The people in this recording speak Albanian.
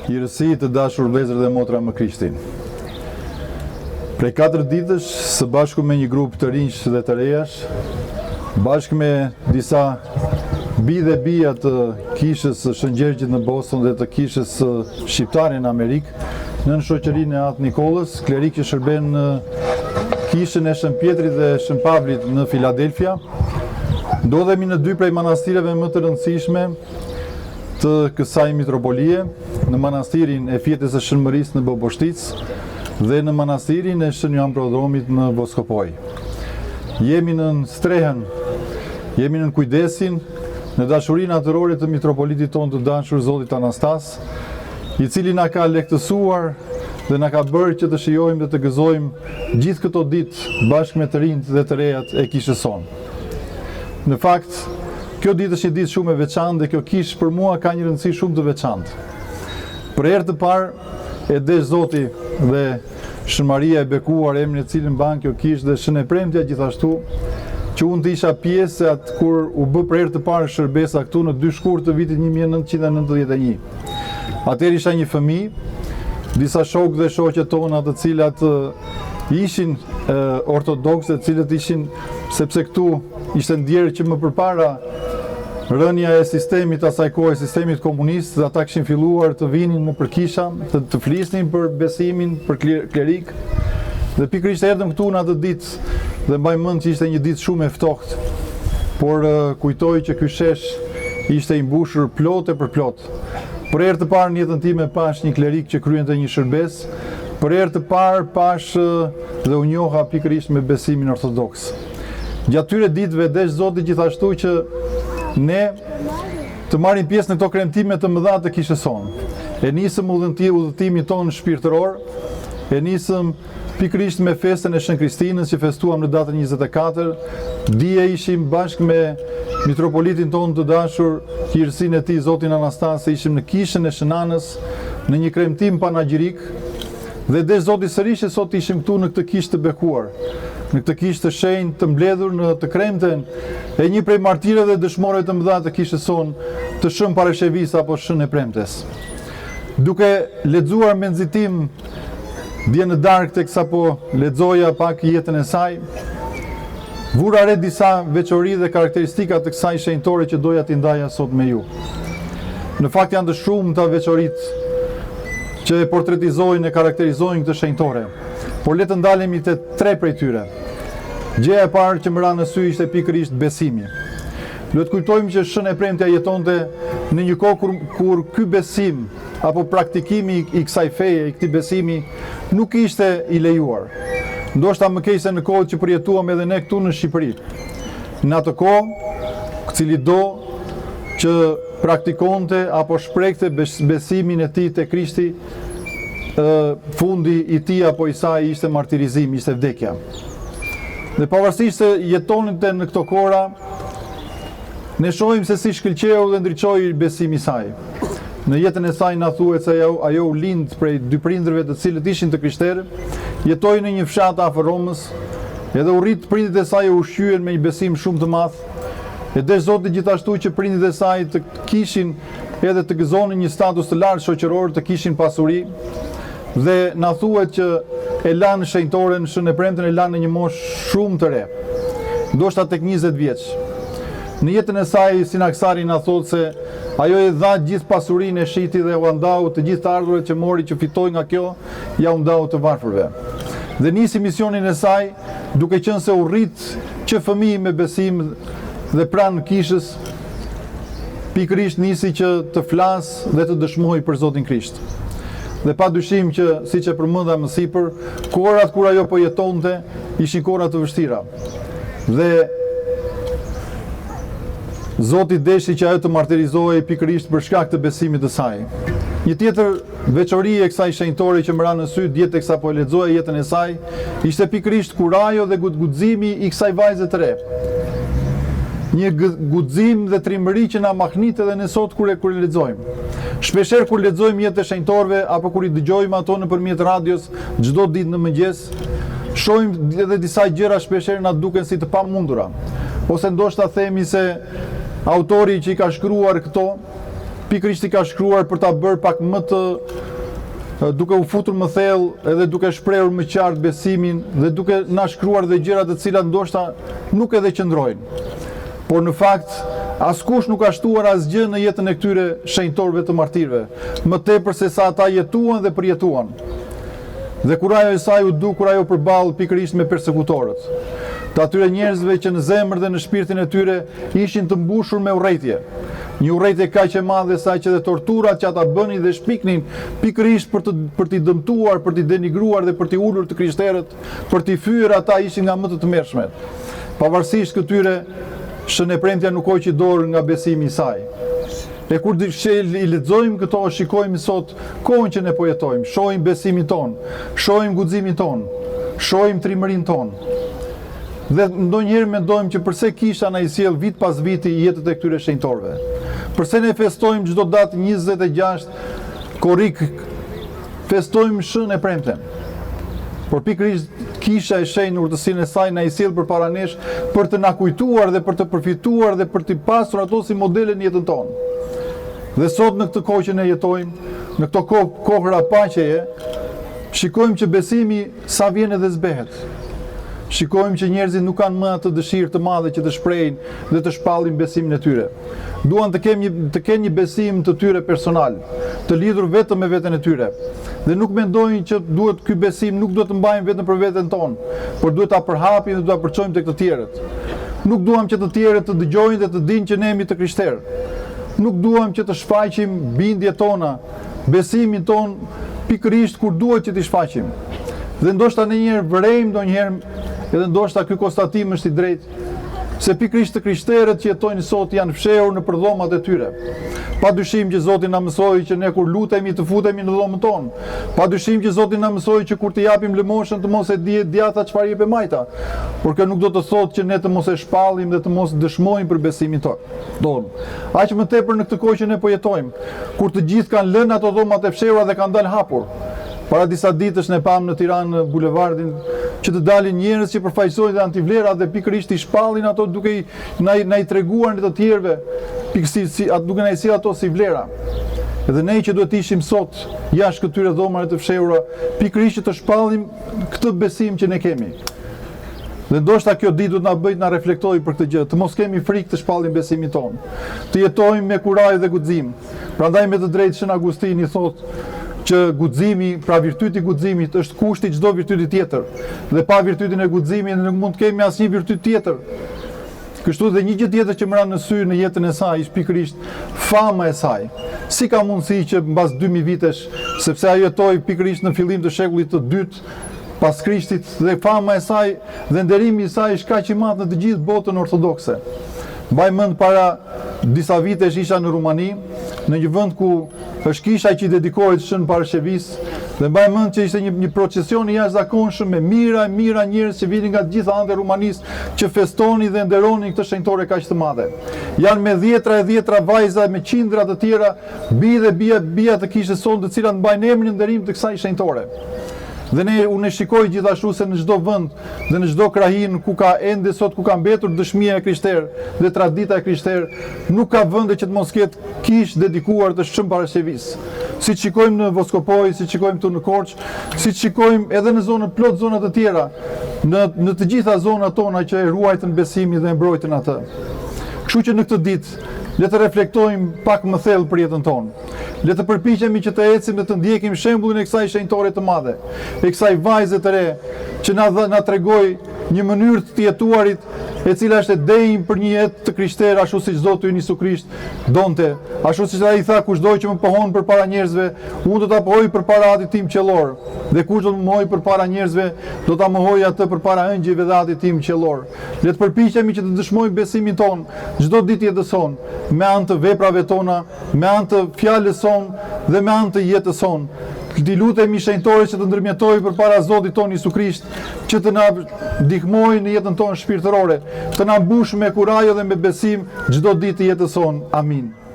Mirësi të dashur vëllezër dhe motra më Krishtin. Prej 4 ditësh, së bashku me një grup të rinj dhe të rejash, bashkë me disa bi dhe bija të kishës Shëngjergjit në Boston dhe të kishës shqiptare në Amerikë, në shoqërinë e Atë Nikolës, klerik që shërben në kishën e Shën Pjetrit dhe Shën Pavlit në Filadelfia, ndodhemi në 2 prej manastireve më të rëndësishme të kësaj mitropolie, në manastirin e Fjetës së Shënmërisë në Boboshtic dhe në manastirin e Shën Joan Prodromit në Voskopoj. Jemi në strehën, jemi në kujdesin, në dashurinë atërore të mitropolitit tonë të dashur Zotit Anastas, i cili na ka lehtësuar dhe na ka bërë që të shijojmë dhe të gëzojmë gjithë këto ditë bashkë me të rinjt dhe të rejat e kishës sonë. Në fakt, kjo ditë është një ditë shumë e veçantë dhe kjo kishë për mua ka një rëndësi shumë të veçantë. Për herë të parë e desh Zoti dhe Shën Maria e bekuar emrin e cilin mban kjo kishë dhe Shën e Premtja gjithashtu, që unë të isha pjesë atë kur u bë për herë të parë shërbesa këtu në 2 shkurt të vitit 1991. Atëherë isha një fëmijë, disa shokë dhe shoqet tona të cilat ishin ortodokse, të cilët ishin, sepse këtu ishte ndjerë që më përpara rënja e sistemit asaj kohe, sistemit komunist, dhe ata kishin filluar të vinin në përkisha, të flisnin për besimin, për klerik, dhe pikërisht erdëm këtu në atë ditë, dhe mbaj mend që ishte një ditë shumë e ftohtë, por kujtoj që ky shesh ishte i mbushur plot e për plot. Për herë të parë në jetën time pash një klerik që kryente një shërbes, për herë të parë pash dhe u njoha pikërisht me besimin ortodoks. Gjatë tyre ditëve desh Zoti gjithashtu që ne të marrim pjesë në këto kremtime të mëdha të kishës sonë. E nisëm udhëtimin tonë shpirtëror, e nisëm pikërisht me festën e Shën Kristinës që festuam në datën 24, dje ishim bashkë me mitropolitin tonë të dashur, Kirësinë e tij Zotin Anastas, ishim në kishën e Shënanës, në një kremtim panagjirik, dhe desh Zoti sërish e sot ishim këtu në këtë kishë të bekuar, në këtë kishë të shenjtë të mbledhur në të kremten e një prej martirëve dhe dëshmorëve të mëdha të kishës sonë, të Shën Parashevis apo Shën e Premtes. Duke lexuar me nxitim dje në darkë tek sapo lexoja pak jetën e saj, vura re disa veçori dhe karakteristika të kësaj shenjtore që doja t'i ndaja sot me ju. Në fakt janë të shumta veçoritë që e portretizojnë e karakterizojnë këtë shenjtore, por le të ndalemi te 3 prej tyre. Gjëja e parë që më ra në sy ishte pikërisht besimi. Duhet kujtojmë që Shën e Premtja jetonte në një kohë kur ky besim apo praktikimi i kësaj feje, i këtij besimi nuk ishte i lejuar. Ndoshta më keq se në kohët që përjetuam edhe ne këtu në Shqipëri. Në atë kohë, cili do që praktikonte apo shprehte besimin e tij te Krishti, fundi i tij apo i saj ishte martirizimi, ishte vdekja. Dhe pavarësisht se jetonte në këto kohra, ne shohim se si shkëlqeu dhe ndriçoi besimi i saj. Në jetën e saj na thuhet se ajo u lind prej 2 prindërve të cilët ishin të krishterë, jetoi në një fshat afër Romës, edhe u rrit prindit e saj u ushqyen me një besim shumë të madh. E desh Zoti gjithashtu që prindit e saj të kishin edhe të gëzonin një status të lartë shoqëror, të kishin pasuri, dhe na thuhet që e lanë shenjtoren Shën e Premten, e lanë në një moshë shumë të re, ndoshta tek 20 vjeç. Në jetën e saj, Sinaksari na thotë se ajo e dha gjithë pasurinë e shiti dhe u ndau të gjithë ardhuret që mori, që fitoi nga kjo, ja u ndau të varfërve. Dhe nisi misionin e saj, duke qenë se u rrit që fëmijë me besim dhe pranë kishës, pikërisht nisi që të flasë dhe të dëshmojë për Zotin Krisht. Dhe pa dyshim që, siç e përmenda më sipër, kohrat kur ajo po jetonte ishin kohra të vështira. Dhe Zoti deshi që ajo të martirizohej pikërisht për shkak të besimit të saj. Një tjetër veçori e kësaj shenjtore që më ra në sy dje teksa po e lexoja jetën e saj, ishte pikërisht kurajo dhe guximi i kësaj vajze të re. Një guxim dhe trimëri që na mahnit edhe ne sot kur e lexojmë. Shpeshherë kur lexojmë jetën e shenjtorëve apo kur i dëgjojmë ato nëpërmjet radios çdo ditë në mëngjes, shohim edhe disa gjëra shpeshherë na duken si të pamundura. Ose ndoshta themi se autori që i ka shkruar këto pikërisht i ka shkruar për ta bërë pak më të duke u futur më thellë edhe duke shprehur më qartë besimin dhe duke na shkruar dhe gjëra të cilat ndoshta nuk edhe qëndrojnë. Por në fakt askush nuk ka shtuar asgjë në jetën e këtyre shenjtorëve të martirëve, më tepër se sa ata jetuan dhe përjetuan. Dhe kurajo e saj u du kurajo përballë pikërisht me persekutorët, të atyre njerëzve që në zemër dhe në shpirtin e tyre ishin të mbushur me urrëtie. Një urrëtie kaq e madhe sa që dhe torturat që ata bënin dhe shpiknin pikërisht për t'i dëmtuar, për t'i denigruar dhe për t'i ulur të krishterët, për t'i fyer ata ishin nga më të tmerrshmet. Pavarësisht këtyre, shënepremtja nuk hoqi dorë nga besimi i saj. E kur i lexojmë këto, shikojmë sot kohën që ne po jetojmë, shohim besimin ton, shohim guximin ton, shohim trimërinë ton. Dhe ndonjëherë mendojmë që pse kisha na i sjell vit pas viti jetët e këtyre shenjtorëve. Pse ne festojmë çdo datë 26 korrik, festojmë shën e premten. Por pikërisht kisha e shenjtë urtësinë e saj na i sjell përpara nesh për të na kujtuar dhe për të përfituar dhe për të pasur ato si modele në jetën tonë. Dhe sot në këtë kohë që ne jetojmë, në këto kohëra paqeje, shikojmë që besimi sa vjen edhe zbehet. Shikojmë që njerëzit nuk kanë më atë dëshirë të madhe që të shprehin dhe të shpallin besimin e tyre. Duan të kenë një besim të tyre personal, të lidhur vetëm me veten e tyre. Dhe nuk mendojnë që ky besim nuk duhet të mbajmë vetëm për veten tonë, por duhet ta përhapim dhe ta përçojmë tek të tjerët. Nuk duam që të tjerët të dëgjojnë dhe të dinë që ne jemi të krishterë. Nuk duam që të shfaqim bindjet tona, besimin ton, pikërisht kur duhet që t'i shfaqim. Dhe ndoshta ndonjëherë vërejmë, ndonjëherë edhe ndoshta ky konstatim është i drejtë, se pikërisht të krishterët që jetojnë sot janë fshehur në përdhomat e tyre. Padyshim që Zoti na mësoi që ne kur lutemi të futemi në dhomën tonë. Padyshim që Zoti na mësoi që kur të japim lëmoshën të mos e dihet djatha çfarë jep e majta. Por kjo nuk do të thotë që ne të mos e shpallim dhe të mos dëshmojmë për besimin tonë. Aq më tepër në këtë kohë që ne po jetojmë, kur të gjithë kanë lënë ato dhomat e fshehura dhe kanë dalë hapur. Para disa ditësh ne pam në Tiranë në bulevardin që të dalin njerëz që përfaqësojnë dhe antivlera dhe pikërisht i shpallin ato duke na i treguar në të tjerëve, duke na i sjell ato si vlera. Edhe ne që duhet ishim sot jashtë këtyre dhomave të fshehura, pikërisht që të shpallim këtë besim që ne kemi. Dhe ndoshta kjo ditë do të na bëjë të na reflektojmë për këtë gjë, të mos kemi frikë të shpallim besimin tonë, të jetojmë me kuraj dhe guxim. Prandaj me të drejtë Shën Agustini thotë që guximi, pra virtyti i guximit është kushti çdo virtyti tjetër. Dhe pa virtytin e guximit nuk mund të kemi asnjë virtyt tjetër. Kështu dhe një gjë tjetër që më ran në sy në jetën e saj është pikërisht fama e saj. Si ka mundësi që mbas 2000 vitesh, sepse ajo jetoi pikërisht në fillim të shekullit të dytë pas Krishtit, dhe fama e saj dhe nderimi i saj është kaq i madh në të gjithë botën ortodokse. Mbaj mend para disa vitesh isha në Rumani, në një vend ku është kisha që i dedikohet Shën Parashevis, dhe mbaj mend që ishte një procesion i jashtëzakonshëm me mira njerëz që vinin nga të gjitha anët e Rumanisë që festonin dhe nderonin këtë shenjtore kaq të madhe. Janë me dhjetra vajza, me qindra të tjera, bi dhe bija të kishte son të cilat mbajnë emrin e nderim të kësaj shenjtore. Dhe unë shikoj gjithashtu se në çdo vend dhe në çdo krahin ku ka ende sot ku ka mbetur dëshmia e krishterë dhe tradita e krishterë, nuk ka vende që të mos ketë kishë dedikuar të Shën Parashevis. Si shikojmë në Voskopoj, si shikojmë këtu në Korç, si shikojmë edhe në zonë plot zona të tjera, në të gjitha zonat tona që e ruajtën besimin dhe e mbrojtën atë. Kështu që në këtë ditë le të reflektojmë pak më thellë për jetën tonë. Le të përpiqemi që të ecim dhe të ndjekim shembullin e kësaj shenjtore të madhe, e kësaj vajze të re që na tregoi një mënyrë të jetuarit e cila është e denjë për një jetë të krishterë, ashtu siç Zoti ynë Jezu Krisht donte, ashtu siç ai tha, kushdo që më pohon përpara njerëzve, unë do ta pohoj përpara Atit tim qellor, dhe kush do të më mohojë përpara njerëzve, do ta mohoj atë përpara ëngjëjve dhe Atit tim qellor. Le të përpiqemi që të dëshmojmë besimin ton çdo ditë jetës sonë, me anë të veprave tona, me anë të fjalës sonë dhe me anë të jetës sonë. Ti lutemi shenjtore që të ndërmjetojë përpara Zotit tonë Jezu Krisht, që të na ndihmojë në jetën tonë shpirtërore, të na mbush me kurajë dhe me besim çdo ditë të jetës sonë. Amin.